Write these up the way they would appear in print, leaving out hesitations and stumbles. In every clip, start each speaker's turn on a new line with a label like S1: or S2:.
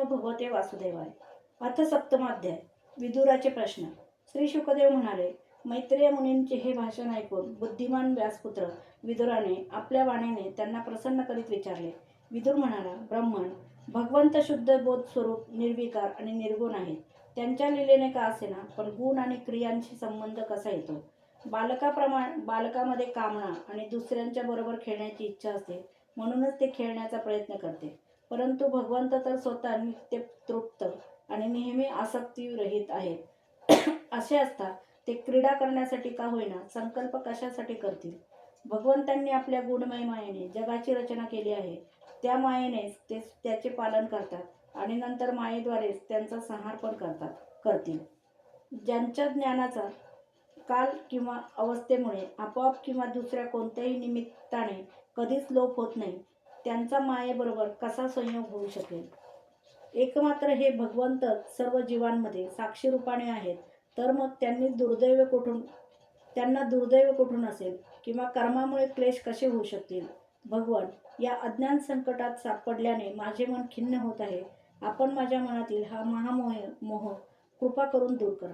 S1: भगवते वासुदेवाय. अथ सप्तमाध्याय. विदुराचे प्रश्न. श्री शुकदेव म्हणाले, मैत्रेय मुनींचे हे भाषण ऐकून बुद्धिमान व्यासपुत्र विदुराने आपल्या वाणीने त्यांना प्रसन्न करीत विचारले. विदुर म्हणाला, ब्रह्मन, भगवंत शुद्ध बोध स्वरूप निर्विकार आणि निर्गुण आहेत. त्यांच्या लीलेने का असेना, पण गुण आणि क्रियांशी संबंध कसा येतो? बालकामध्ये कामना आणि दुसऱ्यांच्या बरोबर खेळण्याची इच्छा असते, म्हणूनच ते खेळण्याचा प्रयत्न करते. परंतु भगवंत तर स्वतः नित्य तृप्त आणि नेहमी आसक्तीरहित आहेत. असे असता ते क्रीडा करण्यासाठी का होईना संकल्प कशासाठी करतील? भगवंतांनी आपल्या गुणमय मायेने जगाची रचना केली आहे. त्या मायेनेच ते त्याचे पालन करतात आणि नंतर मायेद्वारेच त्यांचा संहार पण करतील. ज्यांच्या ज्ञानाचा काल किंवा अवस्थेमुळे आपोआप किंवा दुसऱ्या कोणत्याही निमित्ताने कधीच लोप होत नाही, त्यांचा मायेबरोबर कसा संयोग होऊ शकेल? एकमात्र हे भगवंतच सर्व जीवांमध्ये साक्षी रूपाने आहेत, तर मग त्यांना दुर्दैव कुठून असेल, किंवा कर्मामुळे क्लेश कसे होऊ शकतील? भगवन, या अज्ञान संकटात सापडल्याने माझे मन खिन्न होत आहे. आपण माझ्या मनातील हा महामोह कृपा करून दूर करा.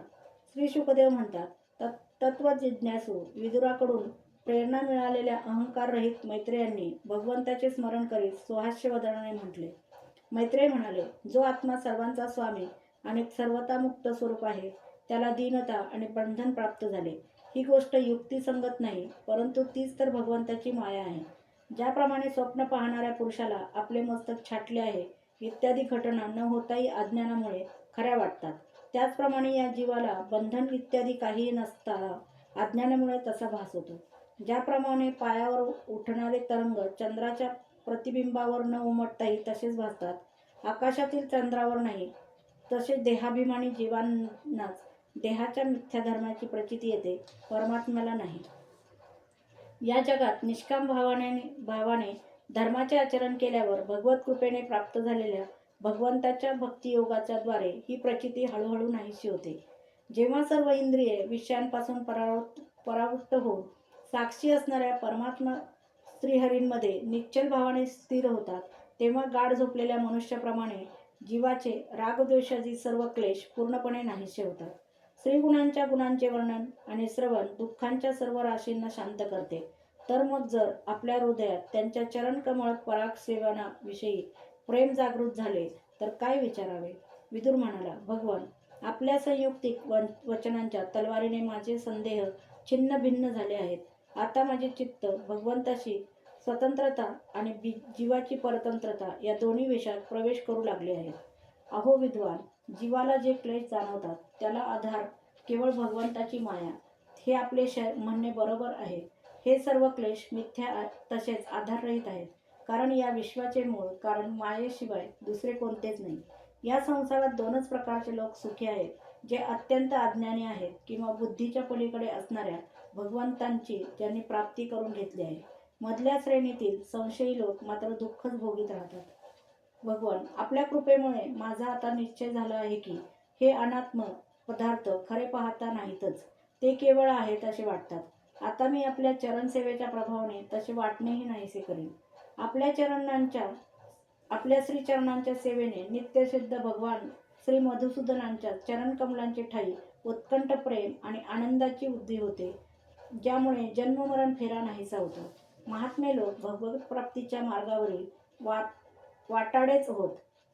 S1: श्री शुकदेव म्हणतात, तत्वजिज्ञासू विदुराकडून प्रेरणा मिळालेल्या अहंकाररहित मैत्रेयांनी भगवंताचे स्मरण करीत सुहास्यवदनाने म्हटले. मैत्रेय म्हणाले, जो आत्मा सर्वांचा स्वामी आणि सर्वतामुक्त स्वरूप आहे, त्याला दीनता आणि बंधन प्राप्त झाले. ही गोष्ट युक्तिसंगत नाही, परंतु तीच तर भगवंताची माया आहे. ज्याप्रमाणे स्वप्न पाहणाऱ्या पुरुषाला आपले मस्तक छाटले आहे इत्यादी घटना न होताही अज्ञानामुळे खऱ्या वाटतात, त्याचप्रमाणे या जीवाला बंधन इत्यादी काहीही नसता अज्ञानामुळे तसा भास होतो. ज्याप्रमाणे पायावर उठणारे तरंग चंद्राच्या प्रतिबिंबावर न उमटताही तसेच भासतात, आकाशातील चंद्रावर नाही, तसे देहाभिमानी जीवांनाच देहाच्या मिथ्याधर्माची प्रचिती येते, परमात्म्याला नाही. या जगात निष्काम भावाने धर्माचे आचरण केल्यावर भगवत कृपेने प्राप्त झालेल्या भगवंताच्या भक्तियोगाच्या द्वारे ही प्रचिती हळूहळू नाहीशी होते. जेव्हा सर्व इंद्रिये विषयांपासून परावृत्त होऊन साक्षी असणाऱ्या परमात्मा श्रीहरींमध्ये निश्चल भावाने स्थिर होतात, तेव्हा गाढ झोपलेल्या मनुष्याप्रमाणे जीवाचे रागद्वेषादी सर्व क्लेश पूर्णपणे नाहीसे होतात. श्रीगुणांच्या गुणांचे वर्णन आणि श्रवण दुःखांच्या सर्व राशींना शांत करते. तर मग जर आपल्या हृदयात त्यांच्या चरणकमळ पराग सेवनाविषयी प्रेम जागृत झाले तर काय विचारावे? विदुर म्हणाला, भगवान, आपल्या संयुक्तिक वचनांच्या तलवारीने माझे संदेह छिन्न भिन्न झाले आहेत. आता माझे चित्त भगवंताशी स्वतंत्रता आणि जीवाची परतंत्रता या दोन्ही विषयात प्रवेश करू लागले आहेत. अहो विद्वान, जीवाला जे क्लेश जाणवतात त्याला आधार केवळ भगवंताची माया. हे आपले म्हणणे बरोबर आहे. हे सर्व क्लेश मिथ्या तसेच आधाररहित आहेत, कारण या विश्वाचे मूळ कारण मायेशिवाय दुसरे कोणतेच नाही. या संसारात दोनच प्रकारचे लोक सुखी आहेत, जे अत्यंत अज्ञानी आहेत किंवा बुद्धीच्या पलीकडे असणाऱ्या भगवंतांची ज्यांनी प्राप्ती करून घेतली आहे. मधल्या श्रेणीतील संशयी लोक मात्र दुःखच भोगीत राहतात. भगवान, आपल्या कृपेमुळे माझा आता निश्चय झाला आहे की हे अनात्म पदार्थ खरे पाहता नाहीतच, ते केवळ आहेत असे वाटतात. आता मी आपल्या चरणसेवेच्या प्रभावाने तसे वाटणेही नाहीसे करीन. आपल्या श्रीचरणांच्या सेवेने नित्यसिद्ध भगवान श्री मधुसूदनांच्या चरणकमलांची ठाई उत्कंठ प्रेम आणि आनंदाची वृद्धी होते, ज्यामुळे जन्ममरण फेरा नाहीसा होतो. महात्मे लोक भगवत प्राप्तीच्या मार्गावरील वाटाडेच होत.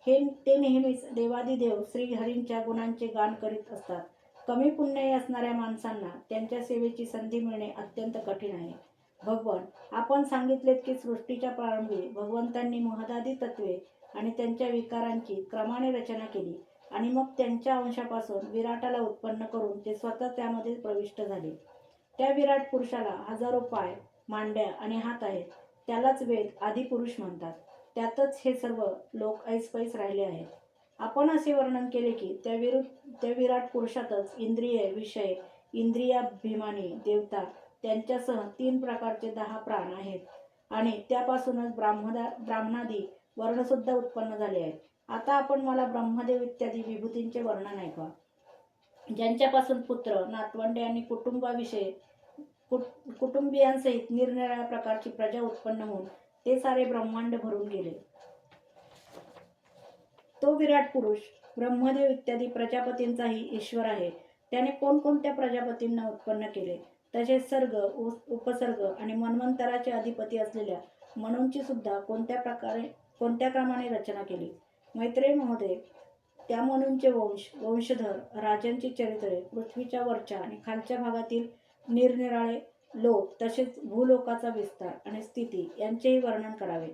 S1: ते नेहमीच देवादिदेव श्रीहरींच्या गुणांचे गान करीत असतात. कमी पुण्यही असणाऱ्या माणसांना त्यांच्या सेवेची संधी मिळणे अत्यंत कठीण आहे. भगवान, आपण सांगितलेत की सृष्टीच्या प्रारंभी भगवंतांनी महदादी तत्वे आणि त्यांच्या विकारांची क्रमाने रचना केली आणि मग त्यांच्या अंशापासून विराटाला उत्पन्न करून ते स्वतः त्यामध्ये प्रविष्ट झाले. त्या विराट पुरुषाला हजारो पाय, मांड्या आणि हात आहेत. त्यालाच वेद आदिपुरुष म्हणतात. त्यातच हे सर्व लोक ऐसपैस राहिले आहेत. आपण असे वर्णन केले की त्या विराट पुरुषातच इंद्रिये, विषय, इंद्रियाभिमानी देवता त्यांच्यासह 3 प्रकारचे 10 प्राण आहेत आणि त्यापासूनच ब्राह्मणादी वर्णसुद्धा उत्पन्न झाले आहेत. आता आपण मला ब्रह्मदेव इत्यादी विभूतींचे वर्णन ऐकवा, ज्यांच्यापासून पुत्र, नातवंडे आणि कुटुंबियांसहित निरनिराळ्या प्रकारची प्रजा उत्पन्न होऊन ते सारे ब्रह्मांड भरून गेले. तो विराट पुरुष ब्रह्मदेव इत्यादी प्रजापतींचाही ईश्वर आहे. त्याने कोणकोणत्या प्रजापतींना उत्पन्न केले, तसेच सर्ग, उपसर्ग आणि मन्वंतराचे अधिपती असलेल्या मनूंची सुद्धा कोणत्या क्रमाने रचना केली. मैत्रेय महोदय, त्या मनूंचे वंशधर, राजांची चरित्रे, पृथ्वीच्या वरच्या आणि खालच्या भागातील निरनिराळे लोक, तसेच भूलोकाचा विस्तार आणि स्थिती यांचेही वर्णन करावे.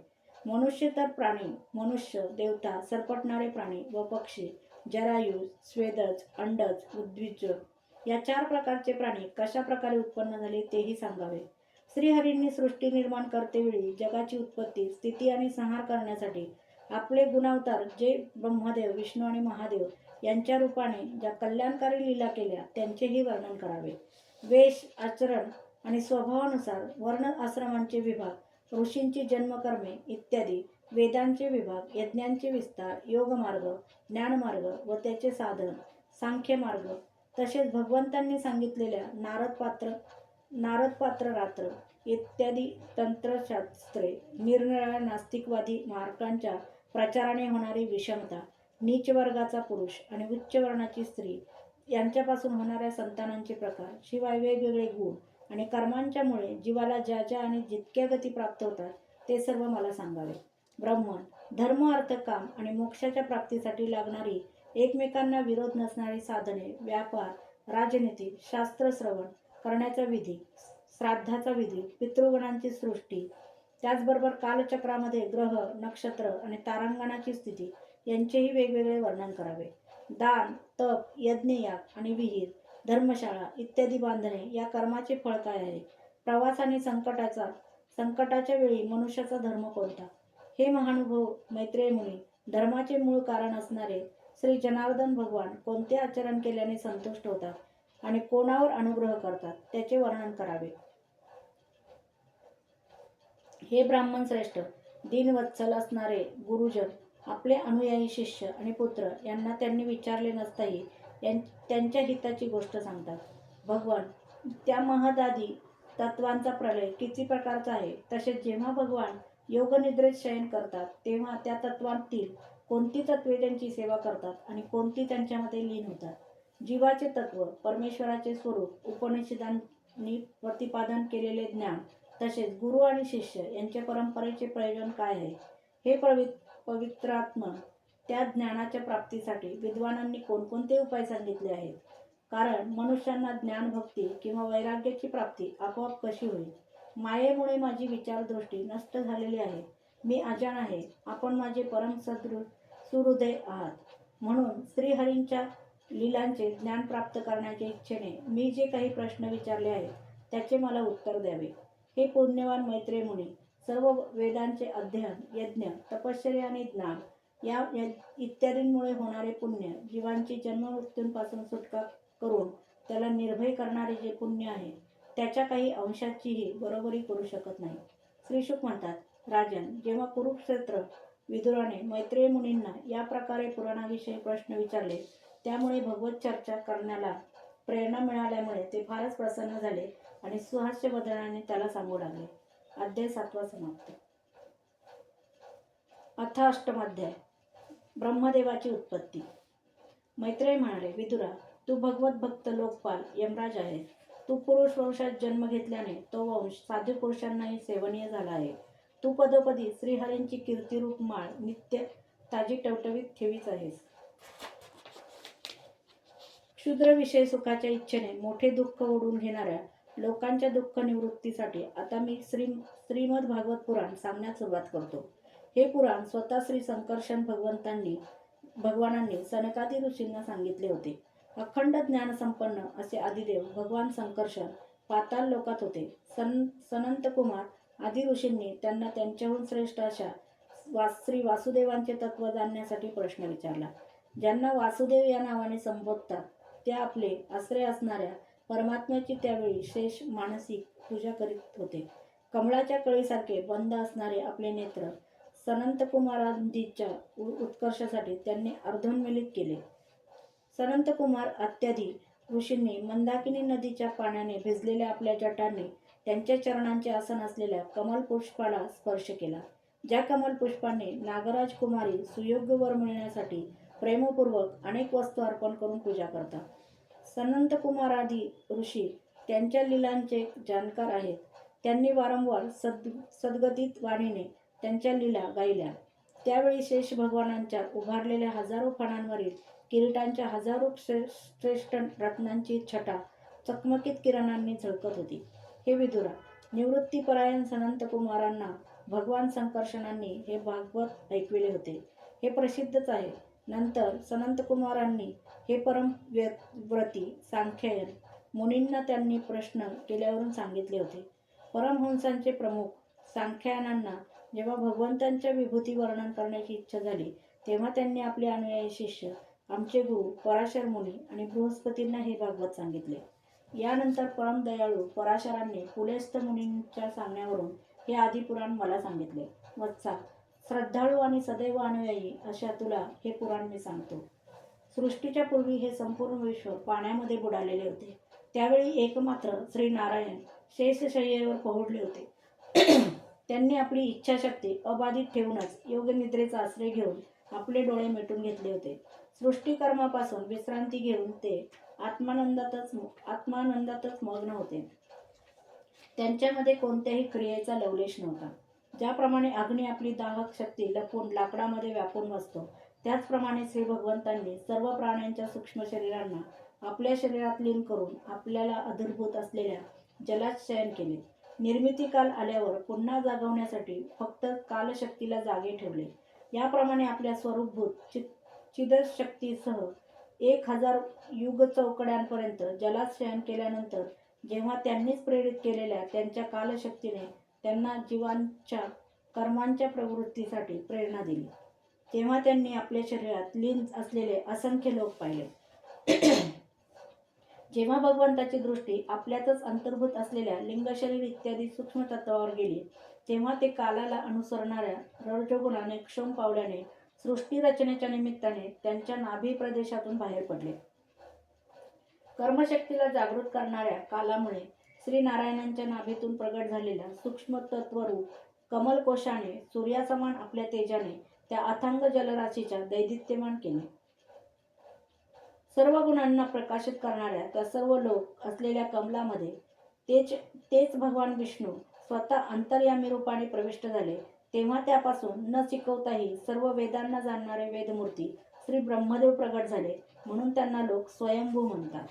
S1: मनुष्य तर प्राणी, मनुष्य, देवता, सरपटणारे प्राणी व पक्षी, जरायू, स्वेदज, अंडज, उद्भिज या 4 प्रकारचे प्राणी कशा प्रकारे उत्पन्न झाले तेही सांगावे. श्रीहरींनी सृष्टी निर्माण करतेवेळी जगाची उत्पत्ती, स्थिती आणि संहार करण्यासाठी आपले गुणावतार जे ब्रह्मदेव, विष्णू आणि महादेव यांच्या रूपाने ज्या कल्याणकारी लीला केल्या त्यांचेही वर्णन करावे. वेश, आचरण आणि स्वभावानुसार वर्ण आश्रमांचे विभाग, ऋषींची जन्मकर्मे इत्यादी, वेदांचे विभाग, यज्ञांचे विस्तार, योगमार्ग, ज्ञानमार्ग व त्याचे साधन, सांख्यमार्ग, तसेच भगवंतांनी सांगितलेल्या नारदपात्र रात्र इत्यादी तंत्रशास्त्रे, निरनिराळ्या नास्तिकवादी मार्गांच्या प्रचाराने होणारी विषमता, नीच वर्गाचा पुरुष आणि उच्च वर्णाची स्त्री यांच्यापासून होणाऱ्या संतानांचे प्रकार, शिवाय वेगवेगळे गुण आणि कर्मांच्यामुळे जीवाला ज्या आणि जितक्या गती प्राप्त होतात ते सर्व मला सांगावे. ब्राह्मण, धर्म, अर्थ, काम आणि मोक्षाच्या प्राप्तीसाठी लागणारी, एकमेकांना विरोध नसणारी साधने, व्यापार, राजनीती, शास्त्र श्रवण करण्याचा विधी, श्राद्धाचा विधी, पितृगणांची सृष्टी, त्याचबरोबर कालचक्रामध्ये ग्रह, नक्षत्र आणि तारांगणाची स्थिती यांचेही वेगवेगळे वर्णन करावे. दान, तप, यज्ञयाग आणि विहीर, धर्मशाळा इत्यादी बांधणे या कर्माचे फळ काय आहे? प्रवास आणि संकटाच्या वेळी मनुष्याचा धर्म कोणता? हे महानुभाव मैत्रेय मुनी, धर्माचे मूळ कारण असणारे श्री जनार्दन भगवान कोणते आचरण केल्याने संतुष्ट होतात आणि कोणावर अनुग्रह करतात त्याचे वर्णन करावे. हे ब्राह्मण श्रेष्ठ, दीनवत्सल असणारे गुरुजन आपले अनुयायी शिष्य आणि पुत्र यांना त्यांनी विचारले नसताही त्यांच्या हिताची गोष्ट सांगतात. भगवान, त्या महदादी तत्वांचा प्रलय किती प्रकारचा आहे, तसेच जेव्हा भगवान योगनिद्रेत शयन करतात तेव्हा त्या तत्वांतील कोणती तत्वे त्यांची सेवा करतात आणि कोणती त्यांच्यामध्ये लीन होतात. जीवाचे तत्व, परमेश्वराचे स्वरूप, उपनिषदांनी प्रतिपादन केलेले ज्ञान, तसेच गुरु आणि शिष्य यांच्या परंपरेचे प्रयोजन काय आहे? हे पवित्रात्मा, त्या ज्ञानाच्या प्राप्तीसाठी विद्वानांनी कोणकोणते उपाय सांगितले आहेत? कारण मनुष्यांना ज्ञान, भक्ती किंवा वैराग्याची प्राप्ती आपोआप कशी होईल? मायेमुळे माझी विचारदृष्टी नष्ट झालेली आहे. मी अजाण आहे. आपण माझे परम सुहृदय आहात. म्हणून श्रीहरींच्या लीलांचे ज्ञान प्राप्त करण्याच्या इच्छेने मी जे काही प्रश्न विचारले आहेत त्याचे मला उत्तर द्यावे. हे पुण्यवान मैत्रेय मुनी, सर्व वेदांचे अध्ययन, यज्ञ, तपश्चर्या आणि ज्ञान या इत्यादींमुळे होणारे पुण्य जीवांची जन्ममृत्यूंपासून सुटका करून त्याला निर्भय करणारे जे पुण्य आहे त्याच्या काही अंशाचीही बरोबरी करू शकत नाही. श्रीशुक म्हणतात, राजन, जेव्हा कुरुक्षेत्र विदुराने मैत्रेय मुनींना या प्रकारे पुराणाविषयी प्रश्न विचारले त्यामुळे भगवत चर्चा करण्याला प्रेरणा मिळाल्यामुळे ते फारच प्रसन्न झाले आणि सुहास्य वदनाने त्याला सांगू लागले. अध्याय 7 समाप्त. अथ अष्टमाध्याय. ब्रह्मदेवाची उत्पत्ती. मैत्रेय म्हणाले, विदुरा, तू भगवत भक्त लोकपाल यमराज आहे. तू पुरुष वंशात जन्म घेतल्याने तो वंश साधू पुरुषांनाही सेवनीय झाला आहे. तू पदोपदी श्रीहरींची कीर्तिरूप माळ नित्य ताजी टवटवीत ठेवीच आहेस. क्षुद्र विषय सुखाच्या इच्छेने मोठे दुःख ओढून घेणाऱ्या लोकांच्या दुःख निवृत्तीसाठी आता मी श्रीमद भागवत पुराण सांगण्यास सुरुवात करतो. हे पुराण स्वतः श्री संकर्षण भगवानांनी सनकादी ऋषींना सांगितले होते. अखंड ज्ञानसंपन्न असे आदिदेव भगवान संकर्षण पाताल लोकात होते. सनंत कुमार आदी ऋषींनी त्यांना त्यांच्याहून श्रेष्ठ अशा श्री वासुदेवांचे तत्व जाणण्यासाठी प्रश्न विचारला. ज्यांना वासुदेव या नावाने संबोधतात त्या आपले आश्रय असणाऱ्या परमात्म्याची त्यावेळी शेष मानसिक पूजा करीत होते. कमळाच्या कळीसारखे बंद असणारे आपले नेत्र सनंतकुमारांच्या उत्कर्षासाठी त्यांनी अर्धोन्मिलित केले. सनंतकुमार आत्यादी ऋषींनी मंदाकिनी नदीच्या पाण्याने भिजलेल्या आपल्या जटांनी त्यांच्या चरणांचे आसन असलेल्या कमल पुष्पाला स्पर्श केला. ज्या कमल पुष्पाने नागराज कुमारी सुयोग्य वर मिळण्यासाठी प्रेमपूर्वक अनेक वस्तू अर्पण करून पूजा करतात। सनंत कुमारादी ऋषी त्यांच्या लीलांचे जाणकार आहेत। त्यांनी वारंवार सद्गतीत वाणीने त्यांच्या लीला गायल्या। त्यावेळी शेष भगवानांच्या उभारलेल्या हजारो फणांवरील किरीटांच्या हजारो श्रेष्ठ रत्नांची छटा चकमकीत किरणांनी झळकत होती। हे विदुरा, निवृत्तीपरायण सनंत कुमारांना भगवान संकर्षणांनी हे भागवत ऐकविले होते, हे प्रसिद्धच आहे। नंतर सनंत कुमारांनी हे परम व्रती सांख्यायन मुनींना त्यांनी प्रश्न केल्यावरून सांगितले होते। परमहंसांचे प्रमुख सांख्यायनांना जेव्हा भगवंतांच्या विभूती वर्णन करण्याची इच्छा झाली, तेव्हा त्यांनी आपले अनुयायी शिष्य आमचे गुरु पराशर मुनी आणि बृहस्पतींना हे भागवत सांगितले। यानंतर परमदयाळू पराशरांनी पुलस्त्य मुनींच्या सांगण्यावरून हे आदिपुराण मला सांगितले। वत्सा, श्रद्धाळू आणि सदैव अनुयायी अशा तुला हे पुराण मी सांगतो। सृष्टीच्या पूर्वी हे संपूर्ण विश्व पाण्यामध्ये बुडालेले होते। त्यावेळी एकमात्र श्री नारायण शेषशय्येवर पहुडले होते। त्यांनी आपली इच्छाशक्ती अबाधित ठेवूनच योगनिद्रेचा आश्रय घेऊन आपले डोळे मिटून घेतले होते। सृष्टीकर्मापासून विश्रांती घेऊन ते आत्मानंदातच मग्न होते। त्यांच्यामध्ये कोणत्याही क्रियेचा लवलेश नव्हता। ज्याप्रमाणे अग्नी आपली दाहक शक्ती लपवून लाकडामध्ये व्यापून बसतो, त्याचप्रमाणे श्री भगवंतांनी सर्व प्राण्यांच्या सूक्ष्म शरीरांना आपल्या शरीरात लीन करून आपल्याला अधीरभूत असलेल्या जलात शयन केले। निर्मितीकाल आल्यावर पुन्हा जागवण्यासाठी फक्त कालशक्तीला जागे ठेवले। याप्रमाणे आपल्या स्वरूपभूत चिदशक्तीसह 1000 युगचौकड्यांपर्यंत जलात शयन केल्यानंतर जेव्हा त्यांनीच प्रेरित केलेल्या त्यांच्या कालशक्तीने त्यांना जीवांच्या कर्मांच्या प्रवृत्तीसाठी प्रेरणा दिली, तेव्हा त्यांनी आपल्या शरीरात लीन असलेले असंख्य लोक पाहिले। जेव्हा भगवंताची दृष्टी आपल्यातच अंतर्भूत असलेल्या लिंगशरीर इत्यादी सूक्ष्म तत्वावर गेली, तेव्हा ते कालाला अनुसरणाऱ्या रजोगुणाने क्षोभ पावल्याने सृष्टी रचनेच्या निमित्ताने त्यांच्या नाभी प्रदेशातून बाहेर पडले। कर्मशक्तीला जागृत करणाऱ्या कालामुळे श्री नारायणांच्या नाभीतून प्रगट झालेल्या सूक्ष्म तत्वरूप कमलकोशाने सूर्यासमान आपल्या तेजाने त्या अथांग जलराशीच्या दैदिप्यमान केले। सर्व गुणांना प्रकाशित करणाऱ्या त्या सर्व लोक असलेल्या कमलामध्ये तेच भगवान विष्णू स्वतः अंतर्यामी रूपाने प्रविष्ट झाले। तेव्हा त्यापासून न शिकवताही सर्व वेदांना जाणणारे वेदमूर्ती श्री ब्रह्मदेव प्रगट झाले, म्हणून त्यांना लोक स्वयंभू म्हणतात।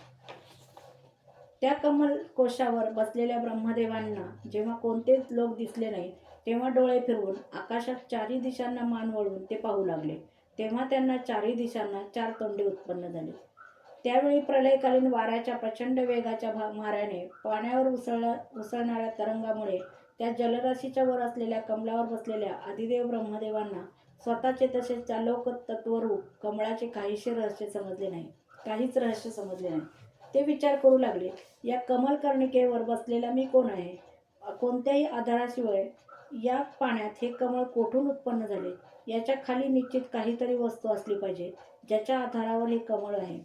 S1: त्या कमल कोशावर बसलेल्या ब्रह्मदेवांना जेव्हा कोणतेच लोक दिसले नाही, तेव्हा डोळे फिरवून आकाशात चारी दिशांना मान वळवून ते पाहू लागले। तेव्हा त्यांना चारी दिशांना 4 तोंडे उत्पन्न झाली। त्यावेळी प्रलयकालीन वाऱ्याच्या प्रचंड वेगाच्या माऱ्याने पाण्यावर उसळणाऱ्या तरंगामुळे त्या जलराशीच्या वर असलेल्या कमलावर बसलेल्या आदिदेव ब्रह्मदेवांना स्वतःचे तसेच त्या लोक तत्वरूप कमळाचे काहीच रहस्य समजले नाही। ते विचार करू लागले, या कमलकर्णिकेवर बसलेला मी कोण आहे? कोणत्याही आधाराशिवाय या पाण्यात हे कमळ कोठून उत्पन्न झाले? याच्या खाली निश्चित काहीतरी वस्तू असली पाहिजे, ज्याच्या आधारावर हे कमळ आहे।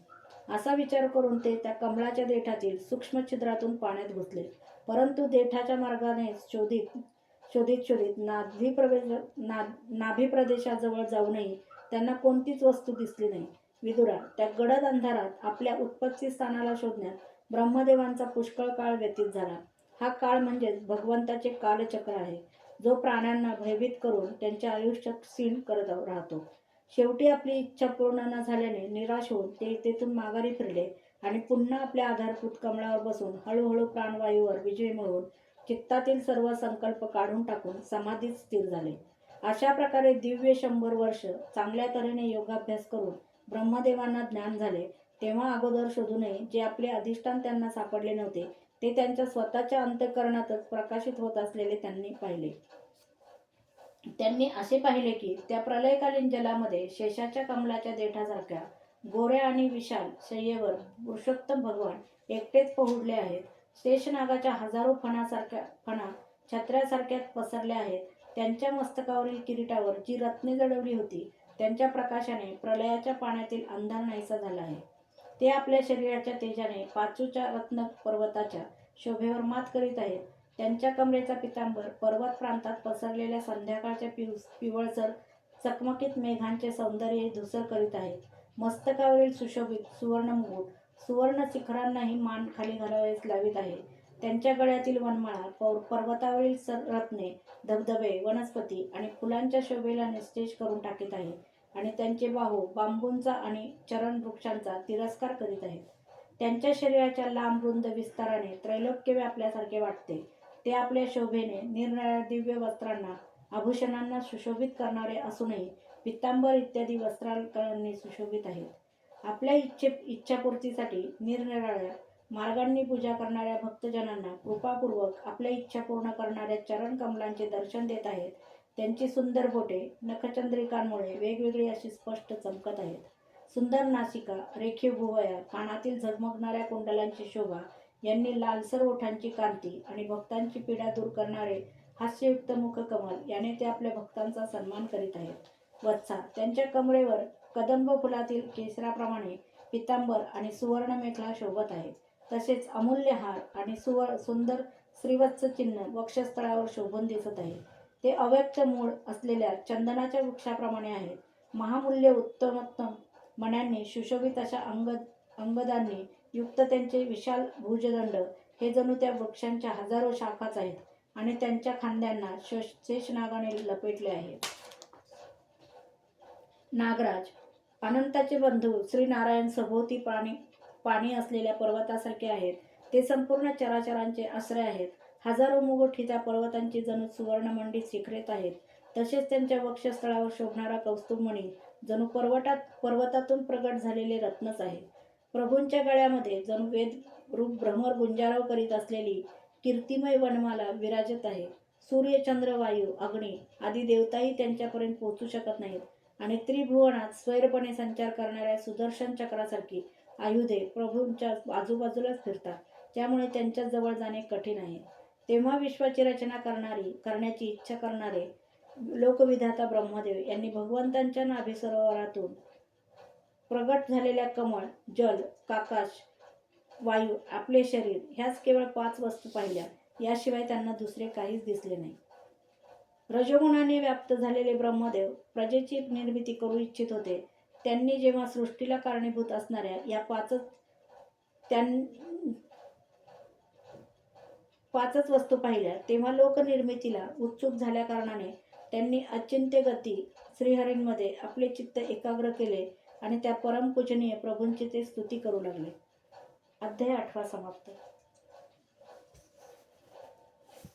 S1: असा विचार करून ते त्या कमळाच्या देठातील सूक्ष्म छिद्रातून पाण्यात घुसले, परंतु देठाच्या मार्गाने शोधित नाभी प्रदेशाजवळ जाऊनही त्यांना कोणतीच वस्तू दिसली नाही। विदुरा, त्या गडद अंधारात आपल्या उत्पत्ती स्थानाला शोधण्यात ब्रह्मदेवांचा पुष्कळ काळ व्यतीत झाला। हा काळ म्हणजेच भगवंताचे कालचक्र आहे, जो प्राण्यांना भयभीत करून त्यांचे आयुष्य क्षीण करत राहतो। शेवटी आपली इच्छा पूर्ण न झाल्याने निराश होऊन ते तेथून माघारी फिरले आणि पुन्हा आपल्या आधारभूत कमळावर बसून हळूहळू प्राणवायूवर विजय मिळवून चित्तातील सर्व संकल्प काढून टाकून समाधीत स्थिर झाले। अशा प्रकारे दिव्य 100 वर्ष चांगल्या तऱ्हेने योगाभ्यास करून ब्रह्मदेवांना ज्ञान झाले। तेव्हा अगोदर शोधूनही जे आपले अधिष्ठान त्यांना सापडले नव्हते, ते त्यांच्या स्वतःच्या अंतःकरणातच प्रकाशित होत असलेले त्यांनी पाहिले। त्यांनी असे पाहिले की त्या प्रलयकालीन जलामध्ये शेषाच्या कमलाच्या देठासारख्या गोऱ्या आणि विशाल शय्येवर पुरुषोत्तम भगवान एकटेच पहुडले आहेत। शेषनागाच्या हजारो फणा छत्र्यासारख्या पसरल्या आहेत। त्यांच्या मस्तकावरील किरीटावर जी रत्ने जडवली होती, त्यांच्या प्रकाशाने प्रलयाच्या पाण्यातील अंधार नाहीसा झाला आहे। ते आपल्या शरीराच्या तेजाने पाचूच्या रत्न पर्वताच्या शोभेवर मात करीत आहेत। त्यांच्या कमरेचा पितांबर पर्वत प्रांतात पसरलेल्या संध्याकाळच्या पिवळसर चकमकीत मेघांचे सौंदर्य धुसर करीत आहे. मस्तकावरील सुशोभित सुवर्ण मुकुट सुवर्ण शिखरांनाही मान खाली घालावयास लावित आहे. त्यांच्या गळ्यातील वनमाळा पर्वतावरील रत्ने, धबधबे, वनस्पती आणि फुलांच्या शोभेला निस्तेज करून टाकीत आहे आणि त्यांचे बाहू बांबूंचा आणि चरण वृक्षांचा तिरस्कार करीत आहेत. त्यांच्या शरीराच्या लांब रुंद विस्ताराने त्रैलोक्य व्यापल्यासारखे वाटते. ते आपल्या शोभेने निरनिराळ्या दिव्य वस्त्रांना आभूषणांना सुशोभित करणारे असूनही पितांबर इत्यादी वस्त्रांनी सुशोभित आहेत. आपल्या इच्छापूर्तीसाठी निरनिराळ्या मार्गांनी पूजा करणाऱ्या भक्तजनांना कृपापूर्वक आपल्या इच्छा पूर्ण करणाऱ्या चरण कमलांचे दर्शन देत आहेत. त्यांची सुंदर बोटे नखचंद्रिकांमुळे वेगवेगळी अशी स्पष्ट चमकत आहेत. सुंदर नासिका, रेखीव भुवया, कानातील झगमगणाऱ्या कुंडलांची शोभा यांनी लालसर ओठांची कांती आणि भक्तांची पीडा दूर करणारे हास्ययुक्त मुखकमल याने ते आपल्या भक्तांचा सन्मान करीत आहेत. वत्सा, त्यांच्या कमरेवर कदंब फुलातील केसराप्रमाणे पितांबर आणि सुवर्ण मेखला शोभत आहे. तसेच अमूल्य हार आणि सुंदर श्रीवत्स चिन्ह वक्षस्थळावर शोभून दिसत आहे. ते अव्यक्त मूळ असलेल्या चंदनाच्या वृक्षाप्रमाणे आहेत. महामूल्य उत्तमोत्तम मण्यांनी सुशोभित अशा अंगदांनी युक्त त्यांचे विशाल भुजदंड हे जणू त्या वृक्षांच्या हजारो शाखाच आहेत आणि त्यांच्या खांद्यांना शेषनागाने लपेटले आहे. नागराज, अनंताचे बंधू श्री नारायण सभोवती पाणी असलेल्या पर्वतासारखे आहेत. ते संपूर्ण चराचरांचे आश्रय आहेत. हजारो मुकुट ही त्या पर्वतांची जणू सुवर्णमंडित शिखरेत आहेत. तसेच त्यांच्या वक्षस्थळावर शोभणारा कौस्तुभमणी जणू पर्वतातून प्रगट झालेले रत्नच आहे. प्रभूंच्या गळ्यामध्ये जणू वेद रूप भ्रमर गुंजारव करीत असलेली कीर्तिमय वनमाला विराजत आहे. सूर्य, चंद्र, वायू, अग्नी आदी देवताही त्यांच्यापर्यंत पोहोचू शकत नाहीत आणि त्रिभुवनात स्वैरपणे संचार करणाऱ्या सुदर्शन चक्रासारखी आयुधे प्रभूंच्या आजूबाजूलाच फिरतात. त्यामुळे त्यांच्या जवळ जाणे कठीण आहे. तेव्हा विश्वाची रचना करण्याची इच्छा करणारे लोकविधाता ब्रह्मदेव यांनी भगवंतांच्या नाभिसरोवरातून प्रगट झालेल्या कमळ, जल, आकाश, वायू, आपले शरीर ह्याच केवळ 5 वस्तू पाहिल्या. याशिवाय त्यांना दुसरे काहीच दिसले नाही. रजोगुणाने व्याप्त झालेले ब्रह्मदेव प्रजेची निर्मिती करू इच्छित होते. त्यांनी जेव्हा सृष्टीला कारणीभूत असणाऱ्या या पाचच वस्तू पाहिल्या तेव्हा लोकनिर्मितीला उत्सुक झाल्या कारणाने त्यांनी अचिंत्य गती श्रीहरींमध्ये आपले चित्त एकाग्र केले आणि त्या परमपूजनीय प्रभूंची ते स्तुती करू लागले. अध्याय 8 समाप्त.